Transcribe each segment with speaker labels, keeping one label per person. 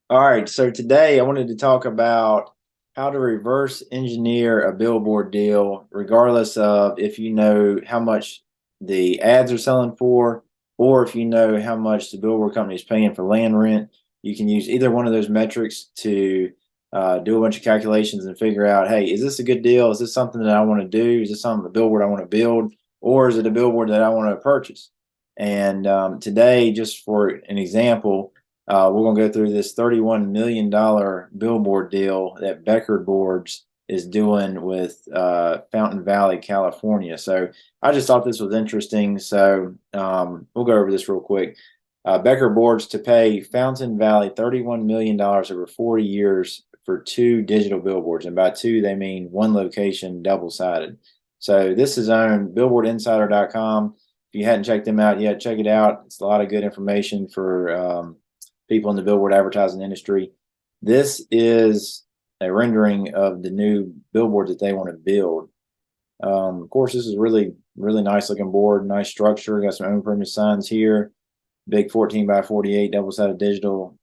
Speaker 1: All right, so today I wanted to talk about how to reverse engineer a billboard deal, regardless of if you know how much the ads are selling for, or if you know how much the billboard company is paying for land rent. You can use either one of those metrics to do a bunch of calculations and figure out, hey, is this a good deal? Is this something that I want to do? Is this something a billboard I want to build, or is it a billboard that I want to purchase? And today, just for an example, we're going to go through this $31 million billboard deal that Becker Boards is doing with Fountain Valley, California. So I just thought this was interesting. So we'll go over this real quick. Becker Boards to pay Fountain Valley $31 million over 40 years for two digital billboards. And by two, they mean one location, double sided. So this is on billboardinsider.com. If you hadn't checked them out yet, check it out. It's a lot of good information for people in the billboard advertising industry. This is a rendering of the new billboard that they want to build. Of course, this is really nice looking board, nice structure. Got some on-premise signs here, big 14 by 48 double-sided digital.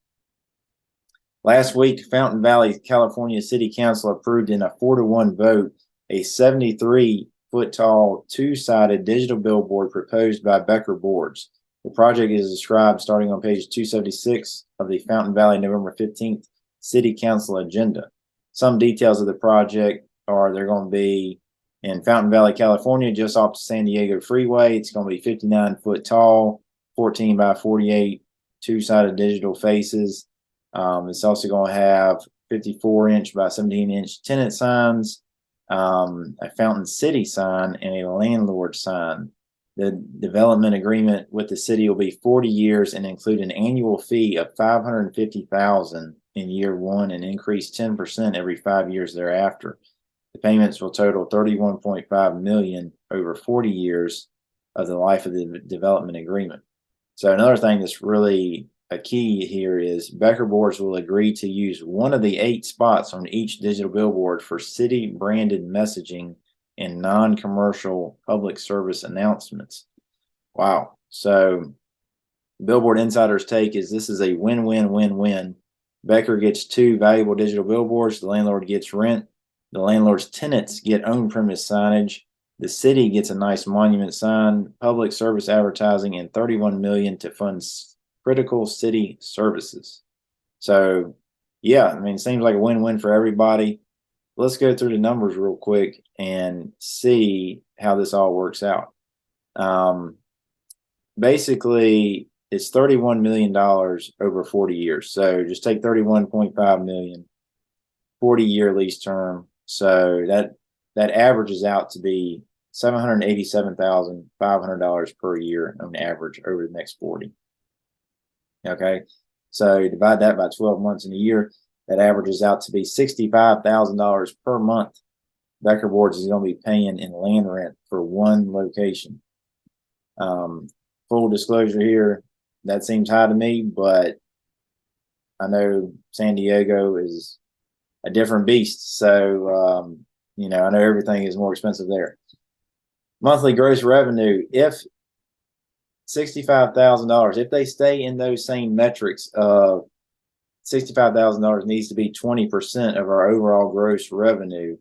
Speaker 1: Last week, Fountain Valley, California City Council approved in a 4-1 vote a 73-foot tall, two-sided digital billboard proposed by Becker Boards. The project is described starting on page 276 of the Fountain Valley November 15th City Council agenda. Some details of the project are they're going to be in Fountain Valley, California, just off the San Diego Freeway. It's going to be 59 foot tall, 14 by 48, two-sided digital faces. It's also going to have 54-inch by 17-inch tenant signs, a Fountain City sign, and a landlord sign. The development agreement with the city will be 40 years and include an annual fee of $550,000 in year one and increase 10% every 5 years thereafter. The payments will total $31.5 million over 40 years of the life of the development agreement. So another thing that's really a key here is Becker Boards will agree to use one of the 8 spots on each digital billboard for city branded messaging and non-commercial public service announcements. Wow. So Billboard Insider's take is this is a win-win-win-win. Becker gets 2 valuable digital billboards. The landlord gets rent. The landlord's tenants get on-premise signage. The city gets a nice monument sign, public service advertising, and $31 million to fund critical city services. So, yeah, I mean, it seems like a win-win for everybody. Let's go through the numbers real quick and see how this all works out. Basically, it's $31 million over 40 years. So just take 31.5 million, 40-year lease term. So that averages out to be $787,500 per year on average over the next 40. Okay, so divide that by 12 months in a year. That averages out to be $65,000 per month. Becker Boards is going to be paying in land rent for one location. Full disclosure here, that seems high to me, but I know San Diego is a different beast. So, I know everything is more expensive there. Monthly gross revenue, if $65,000, if they stay in those same metrics of $65,000 needs to be 20% of our overall gross revenue.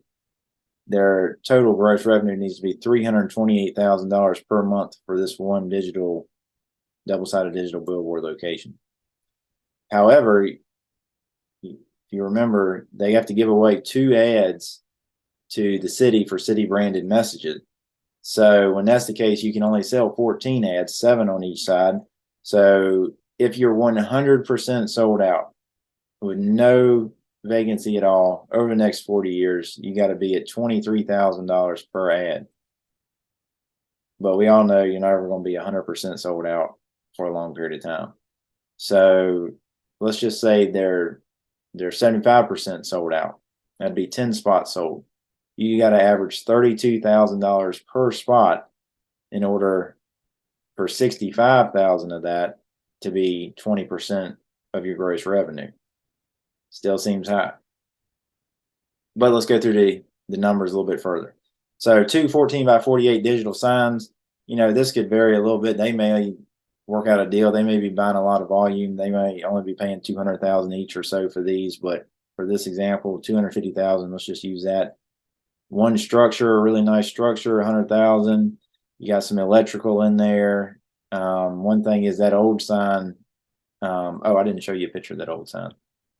Speaker 1: Their total gross revenue needs to be $328,000 per month for this one digital, double-sided digital billboard location. However, if you remember, they have to give away 2 ads to the city for city branded messages. So when that's the case, you can only sell 14 ads, 7 on each side. So if you're 100% sold out, with no vacancy at all over the next 40 years, you got to be at $23,000 per ad. But we all know you're never going to be 100% sold out for a long period of time. So let's just say they're 75% sold out. That'd be 10 spots sold. You got to average $32,000 per spot in order for 65,000 of that to be 20% of your gross revenue. Still seems high. But let's go through the numbers a little bit further. So 2 14 by 48 digital signs, this could vary a little bit. They may work out a deal. They may be buying a lot of volume. They may only be paying 200,000 each or so for these, but for this example, 250,000. Let's just use that. One structure, a really nice structure, 100,000. You got some electrical in there. One thing is that old sign. Oh, I didn't show you a picture of that old sign.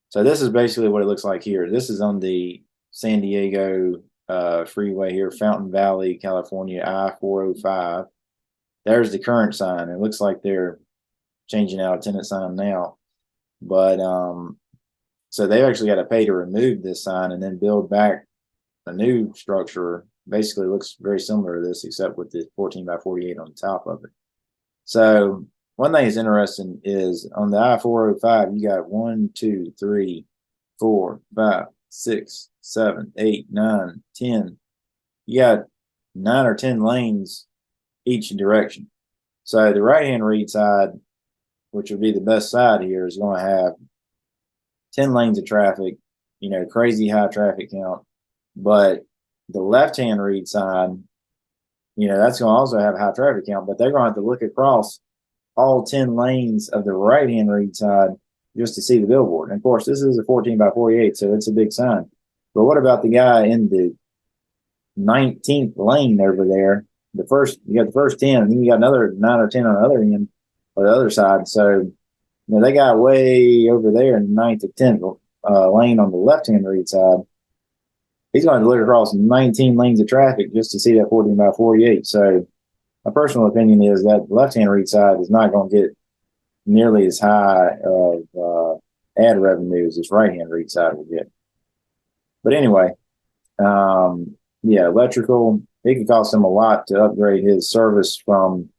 Speaker 1: So this is basically what it looks like here. This is on the San Diego freeway here, Fountain Valley, California, I-405. There's the current sign. It looks like they're changing out a tenant sign now. But so they've actually got to pay to remove this sign and then build back a new structure. Basically looks very similar to this, except with the 14 by 48 on the top of it. So one thing that's interesting is on the I-405, you got 1, 2, 3, 4, 5, 6, 7, 8, 9, 10. You got 9 or 10 lanes each direction. So the right-hand read side, which would be the best side here, is going to have 10 lanes of traffic, crazy high traffic count. But the left-hand read side, that's going to also have high traffic count, but they're going to have to look across all 10 lanes of the right-hand read side just to see the billboard. And of course, this is a 14 by 48, so it's a big sign. But what about the guy in the 19th lane over there? You got the first 10, and then you got another 9 or 10 on the other end or the other side. So, they got way over there in the 9th or 10th lane on the left-hand read side. He's going to look across 19 lanes of traffic just to see that 14 by 48. So my personal opinion is that left-hand read side is not going to get nearly as high of ad revenue as this right-hand read side will get. But anyway, electrical, it could cost him a lot to upgrade his service from,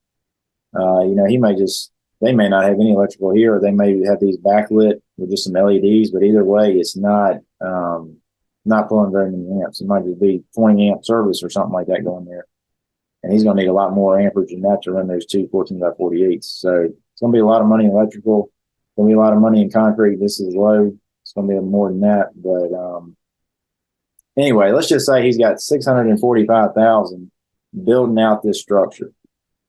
Speaker 1: they may not have any electrical here, or they may have these backlit with just some LEDs, but either way, it's not pulling very many amps. It might just be 20 amp service or something like that going there. And he's going to need a lot more amperage than that to run those two 14 by 48s. So it's going to be a lot of money in electrical. It's going to be a lot of money in concrete. This is low. It's going to be more than that. But anyway, let's just say he's got $645,000 building out this structure.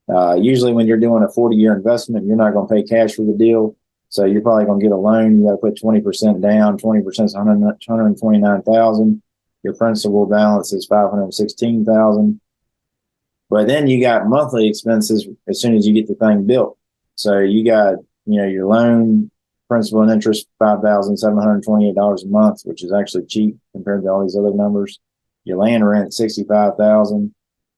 Speaker 1: Usually when you're doing a 40-year investment, you're not going to pay cash for the deal. So you're probably going to get a loan. You got to put 20% down. 20% is $129,000. Your principal balance is $516,000. But then you got monthly expenses as soon as you get the thing built. So you got, your loan, principal and interest, $5,728 a month, which is actually cheap compared to all these other numbers. Your land rent, $65,000.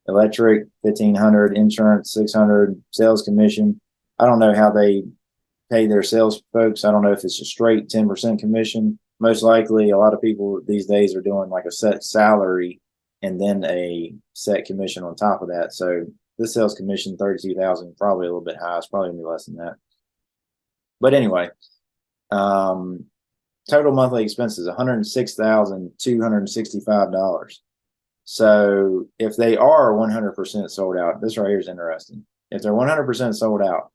Speaker 1: Electric, $1,500. Insurance, $600. Sales commission. I don't know how they pay their sales folks. I don't know if it's a straight 10% commission. Most likely, a lot of people these days are doing like a set salary and then a set commission on top of that. So this sales commission, $32,000, probably a little bit high. It's probably gonna be less than that. But anyway, total monthly expenses, $106,265. So if they are 100% sold out, this right here is interesting. If they're 100% sold out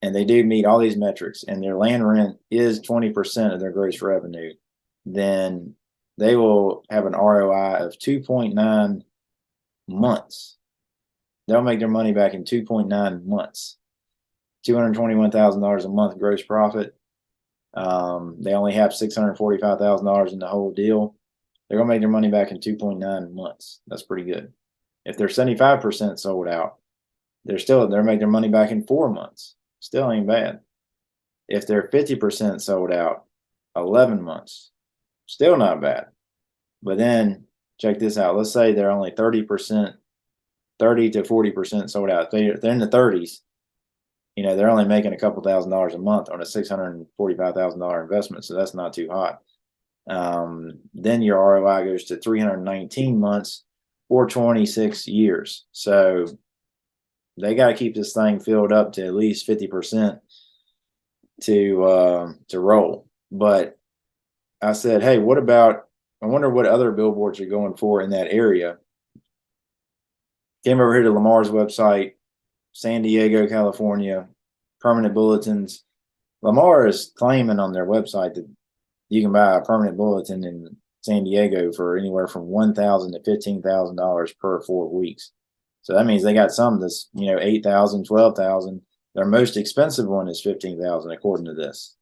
Speaker 1: and they do meet all these metrics and their land rent is 20% of their gross revenue, then they will have an ROI of 2.9 months. They'll make their money back in 2.9 months. $221,000 a month gross profit. They only have $645,000 in the whole deal. They're going to make their money back in 2.9 months. That's pretty good. If they're 75% sold out, they're making their money back in 4 months. Still ain't bad. If they're 50% sold out, 11 months. Still not bad. But then check this out. Let's say they're only 30%, 30 to 40% sold out. They're in the 30s. They're only making a couple $1,000s a month on a $645,000 investment. So that's not too hot. Then your ROI goes to 319 months or 26 years. So they got to keep this thing filled up to at least 50% to roll. But I said, hey, I wonder what other billboards are going for in that area. Came over here to Lamar's website, San Diego, California, permanent bulletins. Lamar is claiming on their website that you can buy a permanent bulletin in San Diego for anywhere from $1,000 to $15,000 per 4 weeks. So that means they got some that's, $8,000, $12,000. Their most expensive one is 15,000 according to this.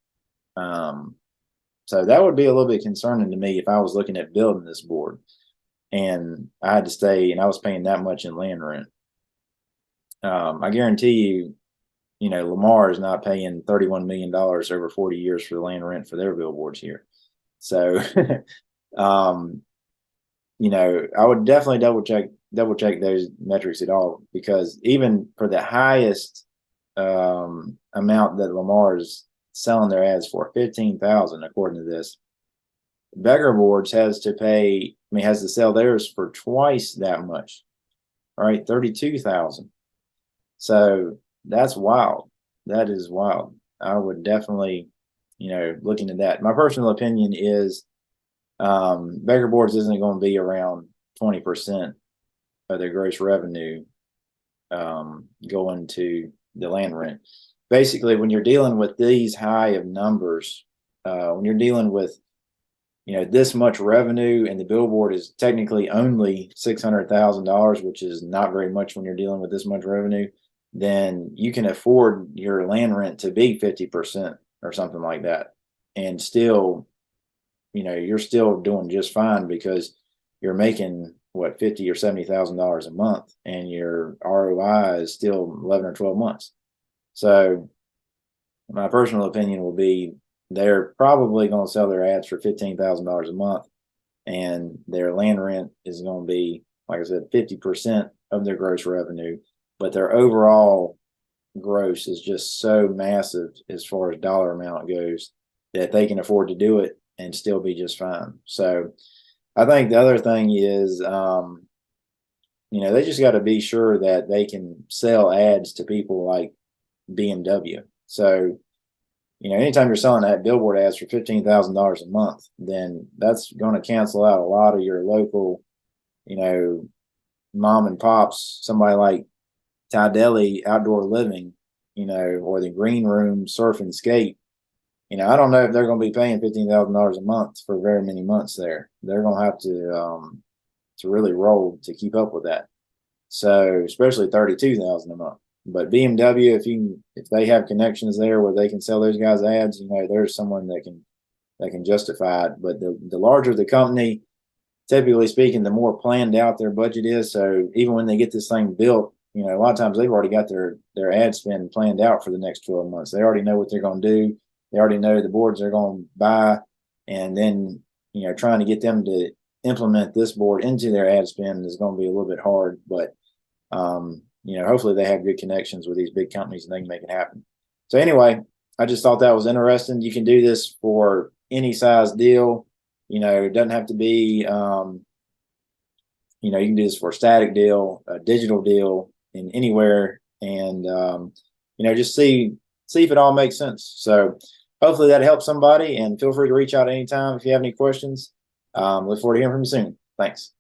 Speaker 1: So that would be a little bit concerning to me if I was looking at building this board and I had to stay and I was paying that much in land rent. I guarantee you, Lamar is not paying $31 million over 40 years for the land rent for their billboards here. So, I would definitely double check those metrics at all, because even for the highest amount that Lamar is selling their ads for, 15,000 according to this, Beggar Boards has to sell theirs for twice that much. All right, 32,000. So that's wild. That is wild. I would definitely, look into that. My personal opinion is Beggar Boards isn't going to be around 20% of their gross revenue going to the land rent. Basically, when you're dealing with these high of numbers, when you're dealing with this much revenue, and the billboard is technically only $600,000, which is not very much when you're dealing with this much revenue, then you can afford your land rent to be 50% or something like that, and still, you're still doing just fine, because you're making what, $50,000 or $70,000 a month, and your ROI is still 11 or 12 months. So my personal opinion will be they're probably going to sell their ads for $15,000 a month, and their land rent is going to be, like I said, 50% of their gross revenue, but their overall gross is just so massive as far as dollar amount goes that they can afford to do it and still be just fine. So I think the other thing is, they just got to be sure that they can sell ads to people like BMW. So, anytime you're selling that billboard ads for $15,000 a month, then that's going to cancel out a lot of your local, mom and pops, somebody like Deli Outdoor Living, or the Green Room Surf and Skate. I don't know if they're going to be paying $15,000 a month for very many months there. They're going to have to really roll to keep up with that. So, especially $32,000 a month. But BMW, if they have connections there where they can sell those guys ads, there's someone that can justify it. But the larger the company, typically speaking, the more planned out their budget is. So even when they get this thing built, a lot of times they've already got their ad spend planned out for the next 12 months. They already know what they're going to do. They already know the boards they're going to buy, and then trying to get them to implement this board into their ad spend is going to be a little bit hard. But hopefully they have good connections with these big companies and they can make it happen. So anyway, I just thought that was interesting. You can do this for any size deal. It doesn't have to be, you can do this for a static deal, a digital deal, in anywhere, and, just see if it all makes sense. So hopefully that helps somebody, and feel free to reach out anytime if you have any questions. Look forward to hearing from you soon. Thanks.